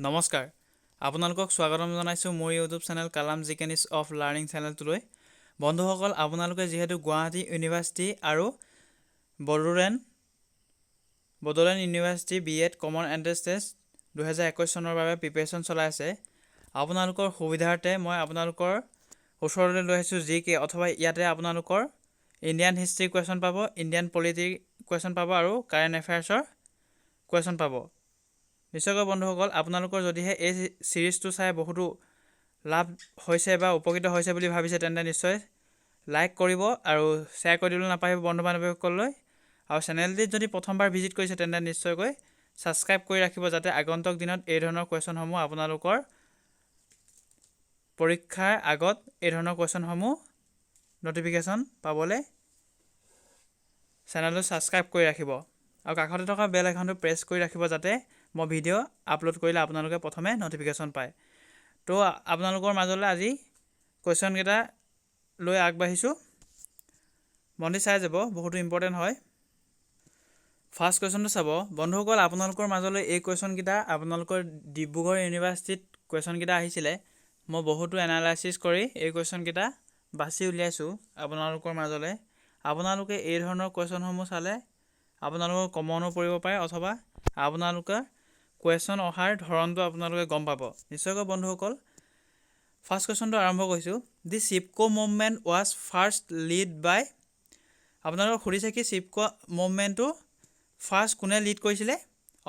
নমস্কাৰ আপোনালোকক স্বাগতম জনাইছোঁ মোৰ YouTube channel Kalam genius of learning চেনেলটোলৈ বন্ধুসকল আপোনালোকে যিহেতু গুৱাহাটী ইউনিভাৰ্চিটি আৰু Bodoland university BEd common entrance test 2021 চনৰ বাবে প্ৰিপেৰেশ্যন চলাই আছে আপোনালোকৰ সুবিধাৰ্থে মই আপোনালোকৰ ওচৰলৈ লৈ আহিছোঁ জিকে অথবা ইয়াতে আপোনালোকৰ ইণ্ডিয়ান হিষ্ট্ৰী কুৱেশ্যন পাব ইণ্ডিয়ান পলিটি কুৱেশ্যন পাব আৰু কাৰেণ্ট এফেয়াৰ্ছৰ কুৱেশ্যন পাব নিশ্চয়কৈ বন্ধুসকল আপোনালোকৰ যদিহে এই সিৰিজটো চাই বহুতো লাভ হৈছে বা উপকৃত হৈছে বুলি ভাবিছে তেন্তে নিশ্চয় লাইক কৰিব আৰু শ্বেয়াৰ কৰি দিবলৈ নাপাহৰিব বন্ধু বান্ধৱীসকললৈ আৰু চেনেলটিত যদি প্ৰথমবাৰ ভিজিট কৰিছে তেন্তে নিশ্চয়কৈ ছাবস্ক্ৰাইব কৰি ৰাখিব যাতে আগন্তুক দিনত এই ধৰণৰ কুৱেশ্যনসমূহ আপোনালোকৰ পৰীক্ষাৰ আগত এই ধৰণৰ কুৱেশ্যনসমূহ নটিফিকেশ্যন পাবলৈ চেনেলটো ছাবস্ক্ৰাইব কৰি ৰাখিব আৰু কাষতে থকা বেল আইকনটো প্ৰেছ কৰি ৰাখিব যাতে মই ভিডিঅ' আপলোড কৰিলে আপোনালোকে প্ৰথমে নটিফিকেশ্যন পায় তো আপোনালোকৰ মাজলৈ আজি কুৱেশ্যন কেইটা লৈ আগবাঢ়িছোঁ মনদি চাই যাব বহুতো ইম্পৰ্টেণ্ট হয় ফাৰ্ষ্ট কুৱেশ্যনটো চাব বন্ধুসকল আপোনালোকৰ মাজলৈ এই কুৱেশ্যন কেইটা আপোনালোকৰ ডিব্ৰুগড় ইউনিভাৰ্চিটিত কুৱেশ্যন কেইটা আহিছিলে মই বহুতো এনালাইচিছ কৰি এই কুৱেশ্যন কেইটা বাছি উলিয়াইছোঁ আপোনালোকৰ মাজলৈ আপোনালোকে এই ধৰণৰ কুৱেশ্যনসমূহ চালে আপোনালোকৰ কমনো পৰিব পাৰে অথবা আপোনালোকে কুৱেশ্যন অহাৰ ধৰণটো আপোনালোকে গম পাব নিশ্চয়কৈ বন্ধুসকল ফাৰ্ষ্ট কুৱেশ্যনটো আৰম্ভ কৰিছোঁ the Chipko movement was first led by আপোনালোকক সুধিছে কি চিপকো মুভমেণ্টটো ফাৰ্ষ্ট কোনে লিড কৰিছিলে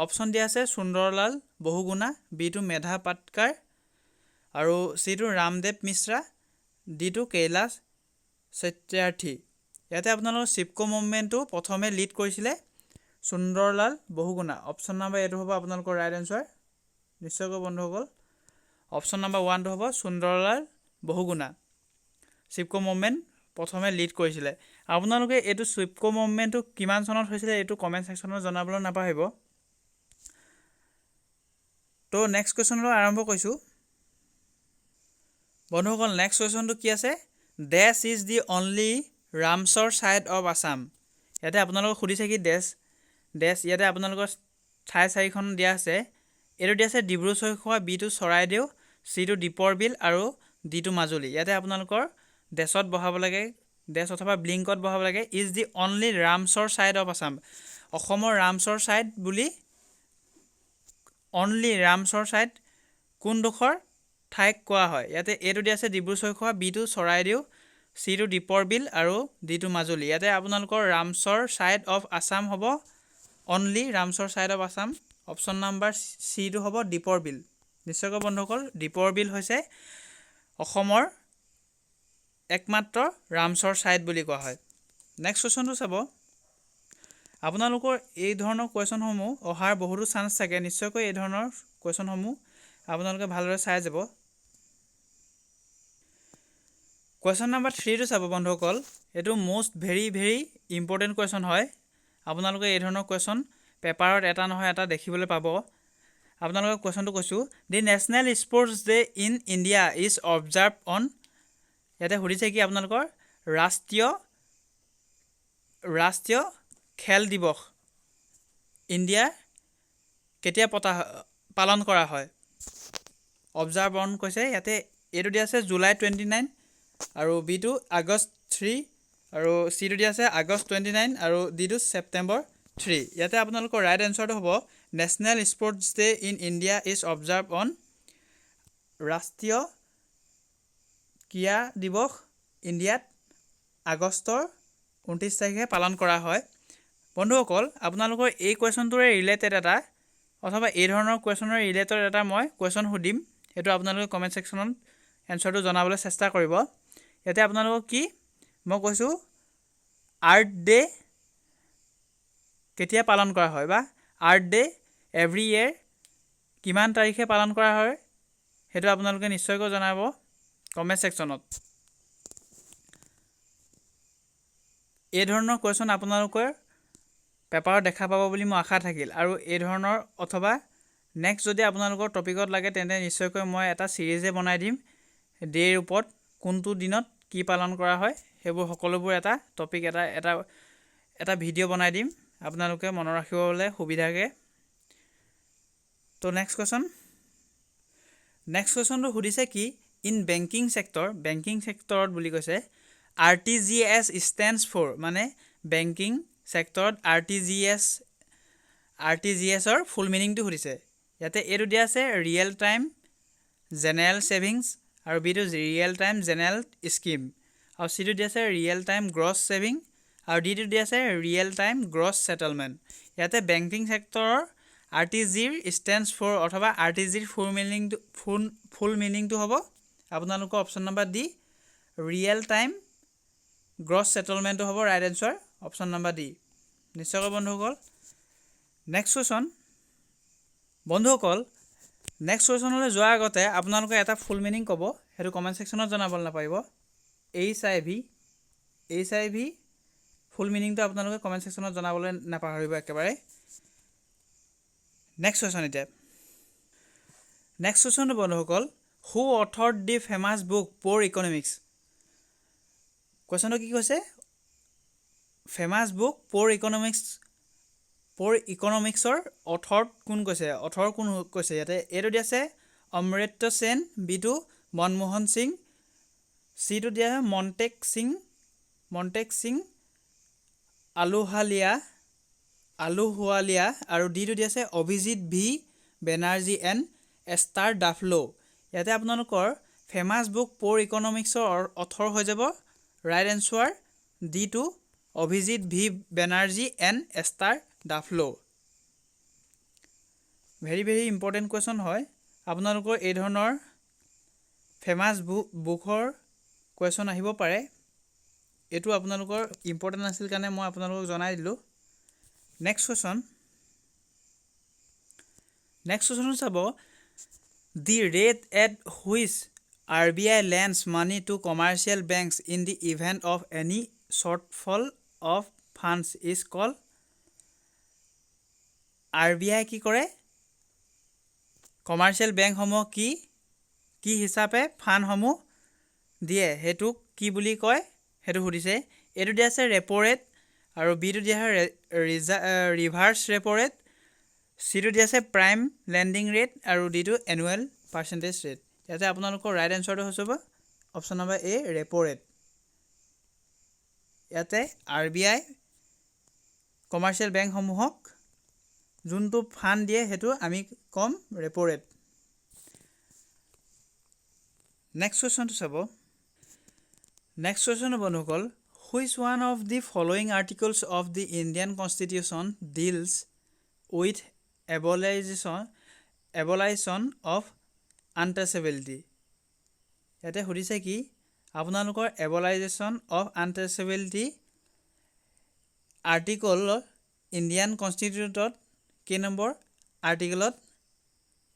অপশ্যন দিয়া আছে সুন্দৰলাল বহুগুণা বিটো মেধা পাটকাৰ আৰু চিটো ৰামদেৱ মিশ্ৰা ডিটো কৈলাশ সত্যাৰ্থী ইয়াতে আপোনালোকৰ চিপকো মুভমেণ্টটো প্ৰথমে লিড কৰিছিলে সুন্দৰলাল বহুগুণা অপশ্যন নম্বৰ এইটো হ'ব আপোনালোকৰ ৰাইট এনচাৰ নিশ্চয়কৈ বন্ধুসকল অপশ্যন নম্বৰ 1টো হ'ব সুন্দৰলাল বহুগুণা চিপকো মুভমেণ্ট প্ৰথমে লিড কৰিছিলে আপোনালোকে এইটো চিপকো মুভমেণ্টটো কিমান চনত হৈছিলে এইটো কমেণ্ট ছেকশ্যনত জনাবলৈ নাপাহৰিব তো নেক্সট কুৱেশ্যনলৈ আৰম্ভ কৰিছোঁ বন্ধুসকল নেক্সট কুৱেশ্যনটো কি আছে ডেছ is the only Ramsar site of Assam ইয়াতে আপোনালোকক সুধিছে কি ডেছ ইয়াতে আপোনালোকৰ ঠাই চাৰিখন দিয়া আছে এইটো দিয়া আছে ডিব্ৰু চৈখোৱা বিটো চৰাইদেউ চিটো দীপৰ বিল আৰু ডিটো মাজুলী ইয়াতে আপোনালোকৰ ডেছত বহাব লাগে ডেছ অথবা ব্লিংকত বহাব লাগে is the only Ramsar site of Assam অসমৰ ৰামছৰ ছাইড বুলি অনলি ৰামছৰ ছাইড কোনডোখৰ ঠাইক কোৱা হয় ইয়াতে এইটো দিয়া আছে ডিব্ৰু চৈখোৱা বিটো চৰাইদেউ চিটো দীপৰ বিল আৰু ডিটো মাজুলী ইয়াতে আপোনালোকৰ ৰামছৰ ছাইড অফ আছাম হ'ব only Ramsar site of Assam option number চিটো হ'ব দীপৰ বিল নিশ্চয়কৈ বন্ধুসকল দীপৰ বিল হৈছে অসমৰ একমাত্ৰ ৰামছৰ ছাইড বুলি কোৱা হয় নেক্সট কুৱেশ্যনটো চাব আপোনালোকৰ এই ধৰণৰ কুৱেশ্যনসমূহ অহাৰ বহুতো চান্স থাকে নিশ্চয়কৈ এই ধৰণৰ কুৱেশ্যনসমূহ আপোনালোকে ভালদৰে চাই যাব কুৱেশ্যন নম্বৰ 3টো চাব বন্ধুসকল এইটো মষ্ট ভেৰি ইম্পৰ্টেণ্ট কুৱেশ্যন হয় আপোনালোকে এই ধৰণৰ কুৱেশ্যন পেপাৰত এটা নহয় এটা দেখিবলৈ পাব আপোনালোকে কুৱেশ্যনটো কৈছোঁ the national sports day in India is observe on ইয়াতে সুধিছে কি আপোনালোকৰ ৰাষ্ট্ৰীয় খেল দিৱস ইণ্ডিয়াৰ কেতিয়া পালন কৰা হয় অবজাৰ্ভ অন কৈছে ইয়াতে এইটো দিয়া আছে জুলাই 29 আৰু বিটো আগষ্ট 3 আৰু চিটো দিয়া আছে আগষ্ট 29 আৰু ডিটো ছেপ্টেম্বৰ 3 ইয়াতে আপোনালোকৰ ৰাইট এনচাৰটো হ'ব national sports day in India is observe on ৰাষ্ট্ৰীয় ক্ৰীড়া দিৱস ইণ্ডিয়াত আগষ্টৰ 29 তাৰিখে পালন কৰা হয় বন্ধুসকল আপোনালোকৰ এই কুৱেশ্যনটোৰে ৰিলেটেড এটা অথবা এই ধৰণৰ কুৱেশ্যনৰ ৰিলেটেড এটা মই কুৱেশ্যন সুধিম সেইটো আপোনালোকে কমেণ্ট ছেকশ্যনত এনচাৰটো জনাবলৈ চেষ্টা কৰিব ইয়াতে আপোনালোকক কি মই কৈছোঁ আৰ্ট ডে কেতিয়া পালন কৰা হয় বা আৰ্ট ডে এভৰি ইয়েৰ কিমান তাৰিখে পালন কৰা হয় সেইটো আপোনালোকে নিশ্চয়কৈ জনাব কমেণ্ট ছেকশ্যনত এই ধৰণৰ কুৱেশ্যন আপোনালোকৰ পেপাৰত দেখা পাব বুলি মই আশা থাকিল আৰু এই ধৰণৰ অথবা নেক্সট যদি আপোনালোকৰ টপিকত লাগে তেন্তে নিশ্চয়কৈ মই এটা ছিৰিজে বনাই দিম ডেৰ ওপৰত কোনটো দিনত কি পালন কৰা হয় সেইবোৰ সকলোবোৰ এটা টপিক এটা ভিডিঅ' বনাই দিম আপোনালোকে মনত ৰাখিবলৈ সুবিধাকৈ তো নেক্সট কুৱেশ্যন নেক্সট কুৱেশ্যনটো সুধিছে কি ইন বেংকিং ছেক্টৰত বুলি কৈছে RTGS stands for মানে বেংকিং ছেক্টৰত RTGSৰ ফুল মিনিংটো সুধিছে ইয়াতে এইটো দিয়া আছে ৰিয়েল টাইম জেনেৰেল ছেভিংছ আৰু বিটো ৰিয়েল টাইম জেনেৰেল স্কিম আৰু চিটো দিয়া আছে ৰিয়েল টাইম গ্ৰছ ছেভিং আৰু ডিটো দিয়া আছে ৰিয়েল টাইম গ্ৰছ ছেটেলমেণ্ট ইয়াতে বেংকিং ছেক্টৰৰ RTGৰ stands for অথবা RTGৰ ফুল মিনিংটো হ'ব আপোনালোকৰ option number D real time gross ছেটেলমেণ্টটো হ'ব right answer option number D নিশ্চয়কৈ বন্ধুসকল নেক্সট কুৱেশ্যন বন্ধুসকল নেক্সট কুৱেশ্যনলৈ যোৱাৰ আগতে আপোনালোকে এটা ফুল মিনিং ক'ব সেইটো কমেণ্ট ছেকশ্যনত জনাবলৈ নাপাৰিব HIV ফুল মিনিংটো আপোনালোকে কমেণ্ট ছেকশ্যনত জনাবলৈ নাপাহৰিব একেবাৰে নেক্সট কুৱেশ্যন এতিয়া নেক্সট কুৱেশ্যনটো বন্ধুসকল হু অথৰ্ড দি ফেমাছ বুক প'ৰ ইকনমিক্স কুৱেশ্যনটো কি কৈছে ফেমাছ বুক প'ৰ ইকনমিক্সৰ অথৰ কোন কৈছে ইয়াতে এইটো দিয়া আছে অমৃত্য সেন বিটো মনমোহন সিং চিটো দিয়া আছে মণ্টেক সিং আলুহুৱালিয়া আৰু ডিটো দিয়া আছে Abhijit V Banerjee and Astor Duflo ইয়াতে আপোনালোকৰ ফেমাছ বুক প'ৰ ইকনমিক্সৰ অথৰ হৈ যাব ৰাইট এনচাৰ ডিটো Abhijit V Banerjee and Astor Duflo very very important question হয় আপোনালোকৰ এই ধৰণৰ ফেমাছ বুকৰ কুৱেশ্যন আহিব পাৰে এইটো আপোনালোকৰ ইম্পৰ্টেণ্ট আছিল কাৰণে মই আপোনালোকক জনাই দিলোঁ নেক্সট কুৱেশ্যন চাব the rate at which RBI lends money to commercial banks in the event of any shortfall of funds is called RBI কি কৰে কমাৰ্চিয়েল বেংকসমূহ কি হিচাপে ফাণ্ডসমূহ দিয়ে সেইটো কি বুলি কয় সেইটো সুধিছে এইটো দিয়া আছে ৰেপো ৰেট আৰু বিটো দিয়া আছে ৰিভাৰ্ছ ৰেপো ৰেট চিটো দিয়া আছে প্ৰাইম লেণ্ডিং ৰেট আৰু ডিটো এনুৱেল পাৰ্চেণ্টেজ ৰেট ইয়াতে আপোনালোকৰ ৰাইট এনচাৰটো হৈছে option number A repo rate ইয়াতে RBI কমাৰ্চিয়েল বেংকসমূহক যোনটো ফাণ্ড দিয়ে সেইটো আমি কম ৰেপো ৰেট নেক্সট কুৱেশ্যনটো চাব নেক্সট কুৱেশ্যনটো বন্ধুসকল which one of the following articles of the Indian constitution deals with abolition of untouchability ইয়াতে সুধিছে কি আপোনালোকৰ abolition of untouchability article Indian কনষ্টিটিউশ্যনত কেই নম্বৰ আৰ্টিকলত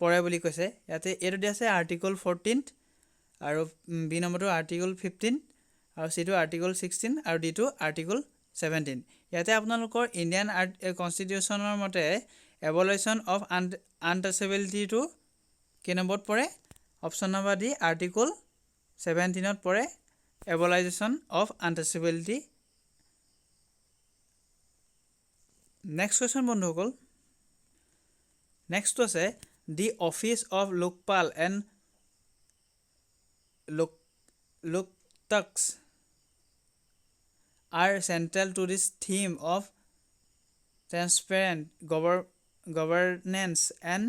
পৰে বুলি কৈছে ইয়াতে এইটো দিয়া আছে আৰ্টিকল 14 আৰু বি নম্বৰটো আৰ্টিকল 15 আৰু চিটো আৰ্টিকল 16 আৰু ডিটো আৰ্টিকল 17 ইয়াতে আপোনালোকৰ ইণ্ডিয়ান কনষ্টিটিউশ্যনৰ মতে এবলাইশ্যন অফ আনটাচেবিলিটিটো কেই নম্বৰত পৰে অপশ্যন নম্বৰ ডি আৰ্টিকল 17ত পৰে abolition of untouchability next question বন্ধুসকল নেক্সটটো আছে the office of Lokpal and Lokayuktas are central to this theme of transparent governance and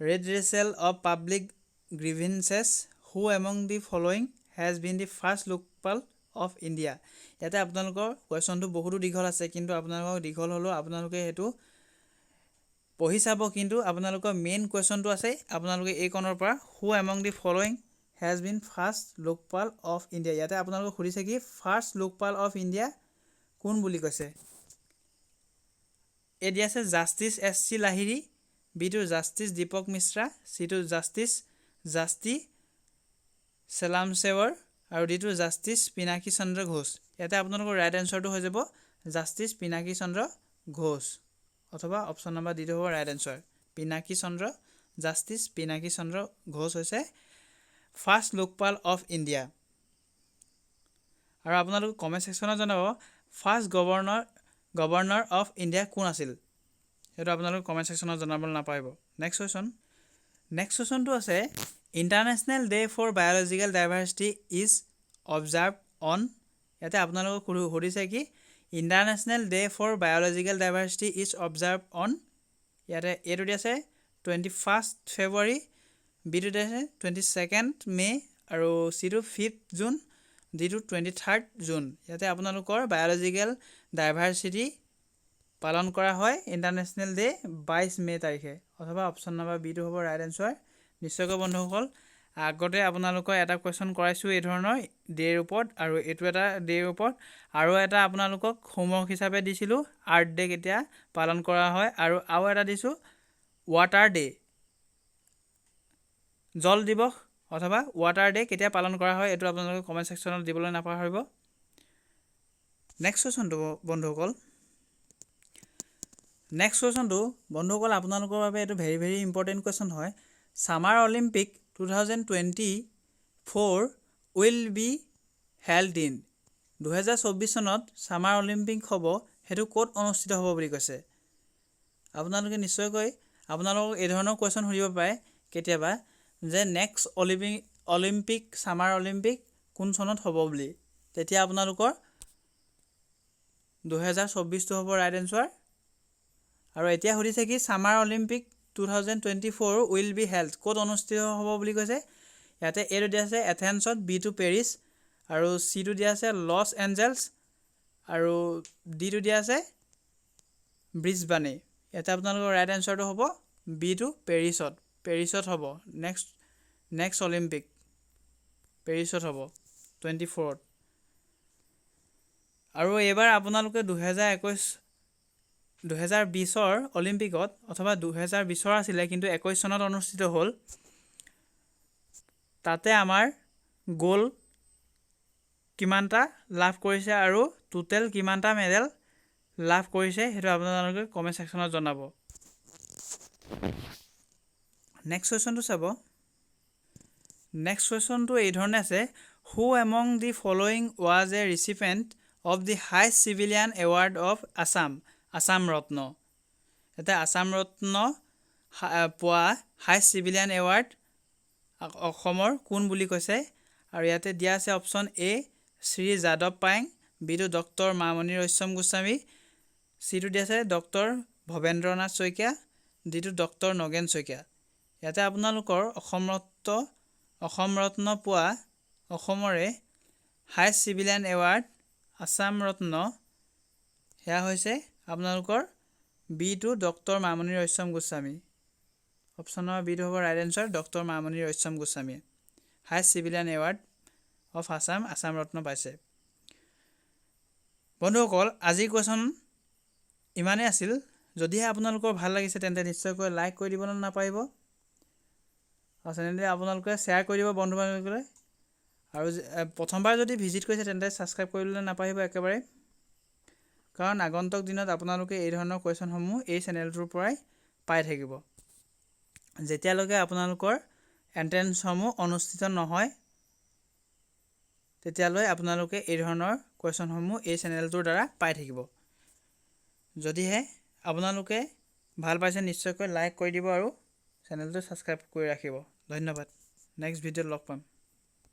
redressal of public grievances. Who among the following has been the first lokpal of India? ইয়াতে আপোনালোকৰ কুৱেশ্যনটো বহুতো দীঘল আছে কিন্তু আপোনালোকৰ দীঘল হ'লেও আপোনালোকে সেইটো পঢ়ি চাব কিন্তু আপোনালোকৰ মেইন কুৱেশ্যনটো আছে আপোনালোকে এই কণৰ পৰা who among the following has been first lokpal of India ইয়াতে আপোনালোকক সুধিছে কি ফাৰ্ষ্ট লোকপাল অফ ইণ্ডিয়া কোন বুলি কৈছে এ দিয়া আছে জাষ্টিছ SC লাহিৰী বিটো জাষ্টিছ দীপক মিশ্ৰা চিটো জাষ্টি চেলামছেৱাৰ আৰু ডিটো জাষ্টিছ পিনাকী চন্দ্ৰ ঘোষ ইয়াতে আপোনালোকৰ ৰাইট এনচাৰটো হৈ যাব জাষ্টিছ পিনাকী চন্দ্ৰ ঘোষ অথবা অপশ্যন নম্বৰ ডিটো হ'ব ৰাইট এনচাৰ জাষ্টিছ পিনাকী চন্দ্ৰ ঘোষ হৈছে ফাৰ্ষ্ট লোকপাল অফ ইণ্ডিয়া আৰু আপোনালোকে কমেণ্ট ছেকশ্যনত জনাব ফাৰ্ষ্ট গভৰ্ণৰ অফ ইণ্ডিয়া কোন আছিল সেইটো আপোনালোকে কমেণ্ট ছেকশ্যনত জনাবলৈ নাপাৰিব নেক্সট কুৱেশ্যনটো আছে international day for biological diversity is observe on ইয়াতে আপোনালোকক সুধিছে কি international day for biological diversity is observe on ইয়াতে এইটো দি আছে 21 ফেব্ৰুৱাৰী বিটো দি আছে 22 মে' আৰু চিটো 5 জুন ডিটো 23 জুন ইয়াতে আপোনালোকৰ বায়'লজিকেল ডাইভাৰ্চিটি পালন কৰা হয় ইণ্টাৰনেশ্যনেল ডে 22 মে' তাৰিখে অথবা অপশ্যন নম্বৰ বিটো হ'ব ৰাইট এনচাৰ নিশ্চয়কৈ বন্ধুসকল আগতে আপোনালোকৰ এটা কুৱেশ্যন কৰাইছোঁ এই ধৰণৰ ডেৰ ওপৰত আৰু এইটো এটা ডেৰ ওপৰত আৰু এটা আপোনালোকক হোমৱৰ্ক হিচাপে দিছিলোঁ আৰ্থ ডে কেতিয়া পালন কৰা হয় আৰু এটা দিছোঁ ৱাটাৰ ডে জল দিৱস অথবা ৱাটাৰ ডে কেতিয়া পালন কৰা হয় এইটো আপোনালোকে কমেণ্ট ছেকশ্যনত দিবলৈ নাপাহৰিব নেক্সট কুৱেশ্যনটো বন্ধুসকল আপোনালোকৰ বাবে এইটো ভেৰি ভেৰি ইম্পৰ্টেণ্ট কুৱেশ্যন হয় summer Olympic 2024 will be held in 2024 চনত ছামাৰ অলিম্পিক হ'ব সেইটো ক'ত অনুষ্ঠিত হ'ব বুলি কৈছে আপোনালোকে নিশ্চয়কৈ আপোনালোকক এই ধৰণৰ কুৱেশ্যন সুধিব পাৰে কেতিয়াবা যে নেক্সট অলিম্পিক ছামাৰ অলিম্পিক কোন চনত হ'ব বুলি তেতিয়া আপোনালোকৰ 2024টো হ'ব ৰাইট এনচাৰ আৰু এতিয়া সুধিছে কি summer Olympic 2024 will be held ক'ত অনুষ্ঠিত হ'ব বুলি কৈছে ইয়াতে এটো দিয়া আছে এথেন্সত বিটো পেৰিছ আৰু চিটো দিয়া আছে লছ এঞ্জেলছ আৰু ডিটো দিয়া আছে ব্ৰিছবানে ইয়াতে আপোনালোকৰ ৰাইট এনচাৰটো হ'ব বিটো পেৰিছত হ'ব নেক্সট অলিম্পিক পেৰিছত হ'ব 24ত আৰু এইবাৰ আপোনালোকে 2020ৰ অলিম্পিকত অথবা 2020ৰ আছিলে কিন্তু 21 চনত অনুষ্ঠিত হ'ল তাতে আমাৰ গ'ল কিমানটা লাভ কৰিছে আৰু টোটেল কিমানটা মেডেল লাভ কৰিছে সেইটো আপোনালোকে কমেণ্ট ছেকশ্যনত জনাব নেক্সট কুৱেশ্যনটো চাব নেক্সট কুৱেশ্যনটো এই ধৰণে আছে who among the following was a recipient of the highest civilian award of Assam Ratna এটা আছাম ৰত্ন পোৱা হাইষ্ট চিভিলিয়ান এৱাৰ্ড অসমৰ কোন বুলি কৈছে আৰু ইয়াতে দিয়া আছে অপশ্যন এ শ্ৰী যাদৱ পায়েং বিটো ডক্টৰ মামণি ৰয়ছম গোস্বামী চিটো দিয়া আছে ডক্টৰ ভৱেন্দ্ৰনাথ শইকীয়া ডিটো ডক্টৰ নগেন শইকীয়া ইয়াতে আপোনালোকৰ অসম ৰত্ন পোৱা অসমৰে highest civilian award Assam Ratna সেয়া হৈছে আপোনালোকৰ বিটো doctor Mamoni Raisom Goswami option number বিটো হ'ব right answer doctor Mamoni Raisom Goswami highest civilian award of Assam Ratna পাইছে বন্ধুসকল আজিৰ কুৱেশ্যন ইমানেই আছিল যদিহে আপোনালোকৰ ভাল লাগিছে তেন্তে নিশ্চয়কৈ লাইক কৰি দিবলৈ নাপাহৰিব আৰু চেনেলটো আপোনালোকে শ্বেয়াৰ কৰি দিব বন্ধু বান্ধৱীসকলে আৰু প্ৰথমবাৰ যদি ভিজিট কৰিছে তেন্তে ছাবস্ক্ৰাইব কৰিবলৈ নাপাহৰিব একেবাৰে কাৰণ আগন্তুক দিনত আপোনালোকে এই ধৰণৰ কুৱেশ্যনসমূহ এই চেনেলটোৰ পৰাই পাই থাকিব যেতিয়ালৈকে আপোনালোকৰ এণ্ট্ৰেন্সসমূহ অনুষ্ঠিত নহয় তেতিয়ালৈ আপোনালোকে এই ধৰণৰ কুৱেশ্যনসমূহ এই চেনেলটোৰ দ্বাৰা পাই থাকিব যদিহে আপোনালোকে ভাল পাইছে নিশ্চয়কৈ লাইক কৰি দিব আৰু চেনেলটো ছাবস্ক্ৰাইব কৰি ৰাখিব ধন্যবাদ নেক্সট ভিডিঅ'ত লগ পাম